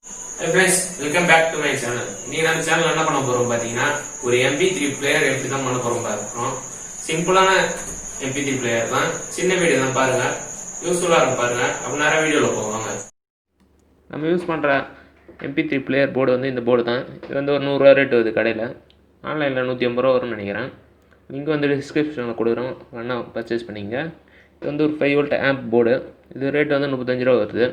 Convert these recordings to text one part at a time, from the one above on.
Hey friends, welcome back to my channel. நீங்க நம்ம channel என்ன பண்ண போறோம் பாத்தீங்கன்னா ஒரு MP3 பிளேயர் எப்படி தான் பண்ண போறோம் பாக்குறோம். சிம்பிளான MP3 பிளேயர் தான். சின்ன வீடியோ தான் பாருங்க. யூஸ்ஃபுல்லா இருக்கும் பாருங்க. அப்ப நேரா வீடியோல போவாங்க. நம்ம யூஸ் பண்ற MP3 பிளேயர் போர்டு வந்து இந்த போர்டு தான். இது வந்து ஒரு 100 ரூபாய் ரேட் வருது கடையில. ஆன்லைன்ல 150 ரூபாய் வரும்னு நினைக்கிறேன். லிங்க் வந்து டிஸ்கிரிப்ஷன்ல கொடுக்குறோம். வேணா பர்ச்சேஸ் பண்ணிங்க. இது வந்து ஒரு 5 வோல்ட் ஆம்ப் போர்டு. இது ரேட் வந்து 35 ரூபாய் வருது.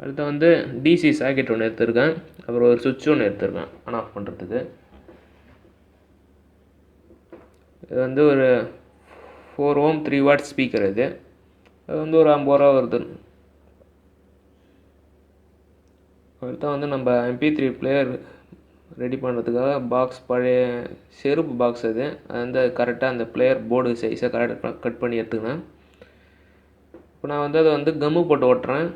அடுத்து வந்து டிசி சாக்கெட் ஒன்று எடுத்துருக்கேன். அப்புறம் ஒரு சுவிட்ச் ஒன்று எடுத்துருக்கேன் ஆன் ஆஃப் பண்ணுறதுக்கு. இது வந்து ஒரு 4 ஓம் 3 வாட் ஸ்பீக்கர். இது அது வந்து ஒரு 50 ரூபா வருது. அடுத்து வந்து நம்ம MP3 பிளேயர் ரெடி பண்ணுறதுக்காக பாக்ஸ், பழைய செருப்பு பாக்ஸ் அது வந்து கரெக்டாக அந்த பிளேயர் போர்டு சைஸை கரெக்டாக கட் பண்ணி எடுத்துக்கினேன். இப்போ நான் வந்து அதை வந்து கம்மு போட்டு ஓட்டுறேன்.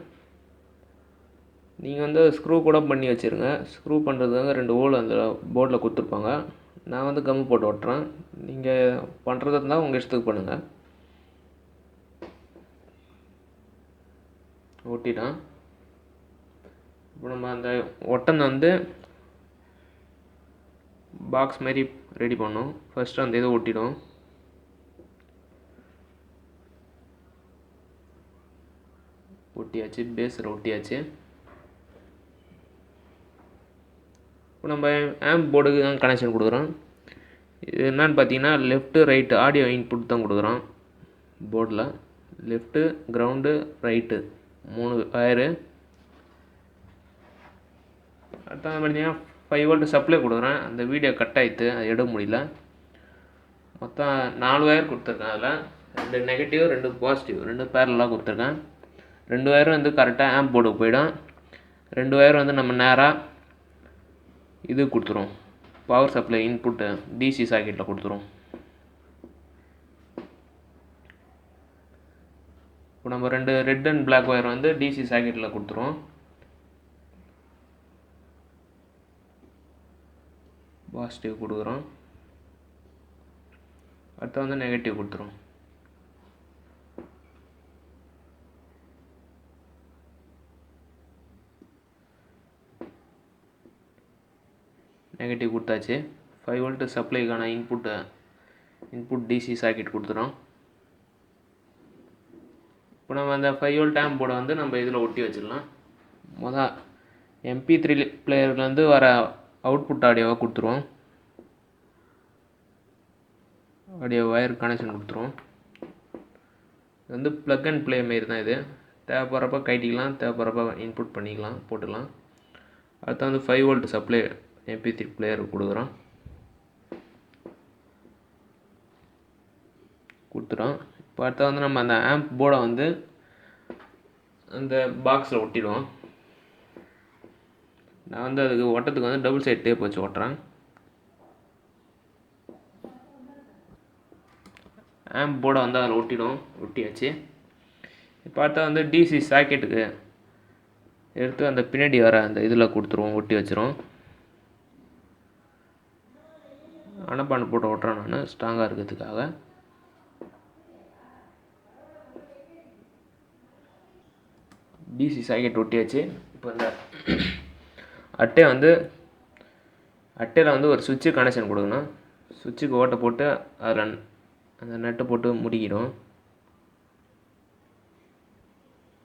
நீங்கள் வந்து ஸ்க்ரூ கூட பண்ணி வச்சுருங்க. ஸ்க்ரூ பண்ணுறதுக்காக 2 ஹோல் அந்த போர்டில் கொடுத்துருப்பாங்க. நான் வந்து கம்மு போட்டு ஓட்டுறேன். நீங்கள் பண்ணுறதா இருந்தால் உங்கள் இஷ்டத்துக்கு பண்ணுங்கள். ஓட்டிட்டேன். இப்போ நம்ம அந்த ஒட்டனை வந்து பாக்ஸ் மாதிரி ரெடி பண்ணோம். ஃபஸ்ட்டு அந்த இதை ஒட்டிடும். ஒட்டியாச்சு, பேஸில் ஒட்டியாச்சு. இப்போ நம்ம ஆம்ப் போர்டுக்கு தான் கனெக்ஷன் கொடுக்குறோம். இது என்னன்னு பார்த்தீங்கன்னா லெஃப்ட்டு ரைட்டு ஆடியோ இன்புட் தான் கொடுக்குறோம் போர்டில். Left, ground, right 3 wire. அடுத்த பார்த்தீங்கன்னா 5 வோல்ட் சப்ளை கொடுக்குறேன். அந்த வீடியோ கட் ஆகிட்டு அது எடுக்க முடியல. மொத்தம் 4 வயர் கொடுத்துருக்கேன். அதில் 2 நெகட்டிவ் 2 பாசிட்டிவ் 2 பேரலாக கொடுத்துருக்கேன். 2 வயரும் வந்து கரெக்டாக ஆம்ப் போர்டுக்கு போயிடும். 2 வயர் வந்து நம்ம நேராக இது கொடுத்துரும், பவர் சப்ளை இன்புட்டு டிசி சாக்கெட்டில் கொடுத்துரும். இப்போ நம்ம 2 ரெட் அண்ட் பிளாக் ஒயர் வந்து டிசி சாக்கெட்டில் கொடுத்துரும். பாசிட்டிவ் கொடுக்குறோம். அடுத்து வந்து நெகட்டிவ் கொடுத்துரும். நெகட்டிவ் கொடுத்தாச்சு. 5 வோல்ட் சப்ளைக்கான இன்புட் டிசி சாக்கெட் கொடுத்துரும். இப்போ நம்ம அந்த 5 வோல்ட் ஆம்ப் போர்டை வந்து நம்ம இதில் ஒட்டி வச்சிடலாம். மொதல் MP3 பிளேயர்லேருந்து வர அவுட்புட் ஆடியோவை கொடுத்துருவோம். ஆடியோ ஒயர் கனெக்ஷன் கொடுத்துருவோம். இது வந்து ப்ளக் அண்ட் ப்ளே மாரி தான். இது தேவைப்படுறப்ப கைட்டிக்கலாம், தேவைப்படுறப்ப இன்புட் பண்ணிக்கலாம், போட்டுக்கலாம். அடுத்து வந்து 5 வோல்ட் சப்ளை MP3 பிளேயர் கொடுத்துட்டோம். இப்போ அடுத்து வந்து நம்ம அந்த ஆம்ப் போர்டை வந்து அந்த பாக்ஸில் ஒட்டிடுவோம். நான் வந்து அதுக்கு ஒட்டத்துக்கு வந்து டபுள் சைட் டேப் வச்சு ஒட்டுறேன். ஆம்ப் போர்டை வந்து அதில் ஒட்டியாச்சு. இப்போ அடுத்த வந்து டிசி சாக்கெட்டுக்கு எடுத்து அந்த பின்னாடி வர அந்த இதில் கொடுத்துருவோம், ஒட்டி வச்சிரும். அனப்பாண்டு போட்டு ஓட்டுறேன் நான் ஸ்ட்ராங்காக இருக்கிறதுக்காக. டிசி சாக்கெட் ஒட்டியாச்சு. இப்போ இந்த அட்டையில் வந்து ஒரு சுவிட்சு கனெக்ஷன் கொடுக்கணும். சுவிட்சுக்கு ஓட்டை போட்டு அதில் அந்த நட்டை போட்டு முடிக்கிடும்.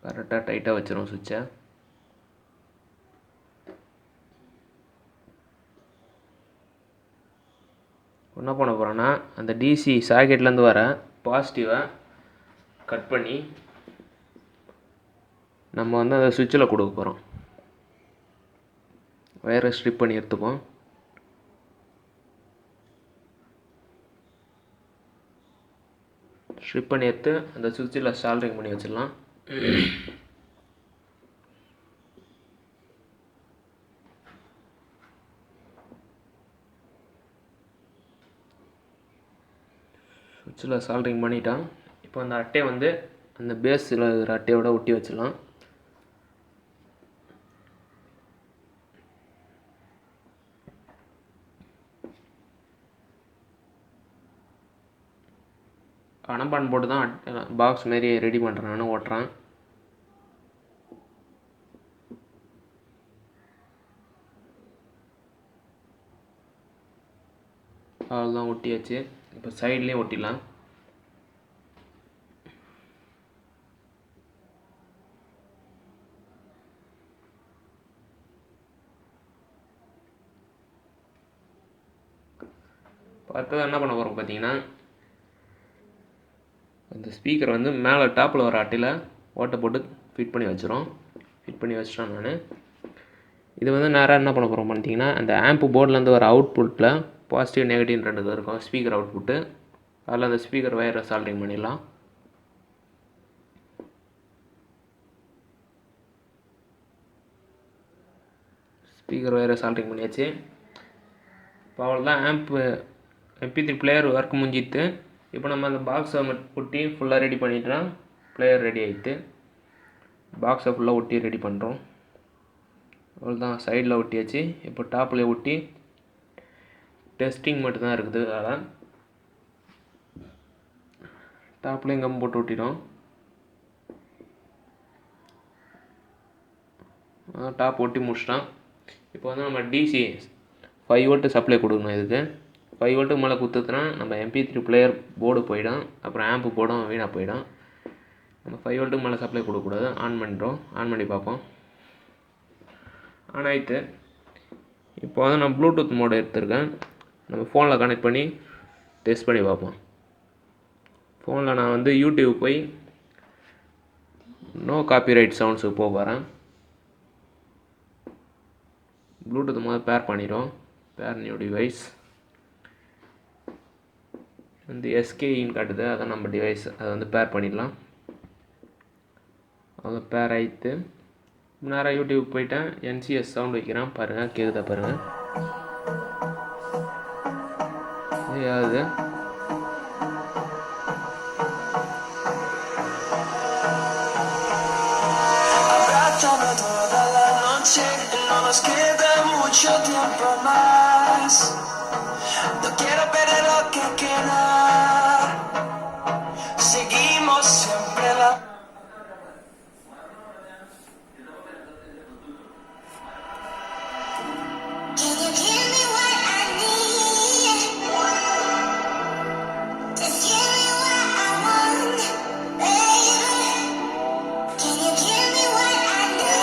கரெக்டாக டைட்டாக வச்சிரும் சுவிட்சை. என்ன பண்ண போகிறோன்னா அந்த டிசி சாக்கெட்லேருந்து வர பாசிட்டிவை கட் பண்ணி நம்ம வந்து அந்த சுவிட்சில் கொடுக்க போகிறோம். வயரை ஸ்ட்ரிப் பண்ணி எடுத்துப்போம். ஸ்ட்ரிப் பண்ணி எடுத்து அந்த சுவிட்சில் சால்டரிங் பண்ணி வச்சிடலாம். சுவிட்சில் சால்டரிங் பண்ணிட்டான். இப்போ அந்த அட்டையை வந்து அந்த பேஸில் இருக்கிற அட்டையோட ஒட்டி வச்சிடலாம். அனப்பான் போட்டு தான் பாக்ஸ் மாரி ரெடி பண்ணுறேன், நான் ஓட்டுறேன். அவ்வளோதான், ஒட்டியாச்சு. இப்போ சைட்லேயும் ஒட்டிடலாம். அடுத்தது என்ன பண்ண போகிறோம் பார்த்தீங்கன்னா, அந்த ஸ்பீக்கர் வந்து மேலே டாப்பில் வர அட்டையில் ஓட்டை போட்டு ஃபிட் பண்ணி வச்சிட்டேன் நான். இது வந்து நேராக என்ன பண்ண போகிறோம் பார்த்தீங்கன்னா, அந்த ஆம்ப் போர்ட்லேருந்து வர அவுட்புட்டில் பாசிட்டிவ் நெகட்டிவ் 2 இது இருக்கும் ஸ்பீக்கர் அவுட்புட்டு. அதில் அந்த ஸ்பீக்கர் வயரை சால்ட்ரிங் பண்ணிடலாம். ஸ்பீக்கர் வயரை சால்ட்ரிங் பண்ணியாச்சு. இப்போ அவ்வளோதான், MP3 பிளேயர் ஒர்க் முடிஞ்சிட்டு. இப்போ நம்ம அந்த பாக்ஸை ஒட்டி ஃபுல்லாக ரெடி பண்ணிட்டோம். பிளேயர் ரெடி ஆகிட்டு பாக்ஸை ஃபுல்லாக ஒட்டி ரெடி பண்ணுறோம். அவ்வளோதான், சைடில் ஒட்டியாச்சு. இப்போ டாப்பில் ஒட்டி டெஸ்டிங் மட்டும்தான் இருக்குது. அதான் டாப்லேயும் கம் போட்டு ஒட்டிடும். டாப் ஒட்டி முடிச்சிட்டோம். இப்போ வந்து நம்ம DC 5 வோல்ட் சப்ளை கொடுக்கணும். இதுக்கு 5 வோல்ட்டுக்கு மேலே கொடுத்துனா நம்ம MP3 பிளேயர் போர்டு போயிடும், அப்புறம் ஆம்பு போர்டும் வீணாக போயிடும். நம்ம 5 வோல்ட்டுக்கு மேலே சப்ளை கொடுக்கக்கூடாது. ஆன் பண்ணிட்டோம். ஆன் பண்ணி பார்ப்போம். ஆன் ஆகிட்டு இப்போ வந்து நான் ப்ளூடூத் மோடு எடுத்துருக்கேன். நம்ம ஃபோனில் கனெக்ட் பண்ணி டெஸ்ட் பண்ணி பார்ப்போம். ஃபோனில் நான் வந்து யூடியூப் போய் நோ காப்பிரைட் சவுண்ட்ஸுக்கு போகிறேன். ப்ளூடூத் முதல்ல பேர் பண்ணிடும். பேர் நியூ டிவைஸ் வந்து SKன்னு காட்டுது, அதான் நம்ம டிவைஸ். அதை வந்து பேர் பண்ணிடலாம். அதை பேர் ஆகிட்டு நேராக யூடியூப் போயிட்டேன். NCS சவுண்ட் வைக்கிறேன், பாருங்கள், கேட்குதா பாருங்கள். ஏதாவது mucho tiempo más. No quiero perder lo que queda. Seguimos siempre la. Can you give me what I need? Just give me what I want, baby. Can you give me what I need?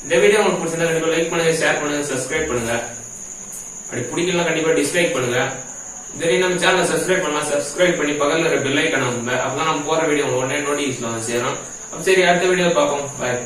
இந்த video உங்களுக்கு பிடிச்சிருந்தா கண்டிப்பா like பண்ணுங்க, share பண்ணுங்க, subscribe பண்ணுங்க. அப்படி பிடிக்கலாம் கண்டிப்பா டிஸ்லைக் பண்ணுங்க. இதே நம்ம சேனலை சப்ஸ்கிரைப் பண்ணலாம். சப்ஸ்கிரைப் பண்ணி பக்கத்துல இருக்க பெல் ஐக்கான அப்பதான் நம்ம போற வீடியோ உடனே நோட்டிஃபிகேஷன் சேரும். அப்ப சரி, அடுத்த வீடியோ பார்ப்போம். பாய்.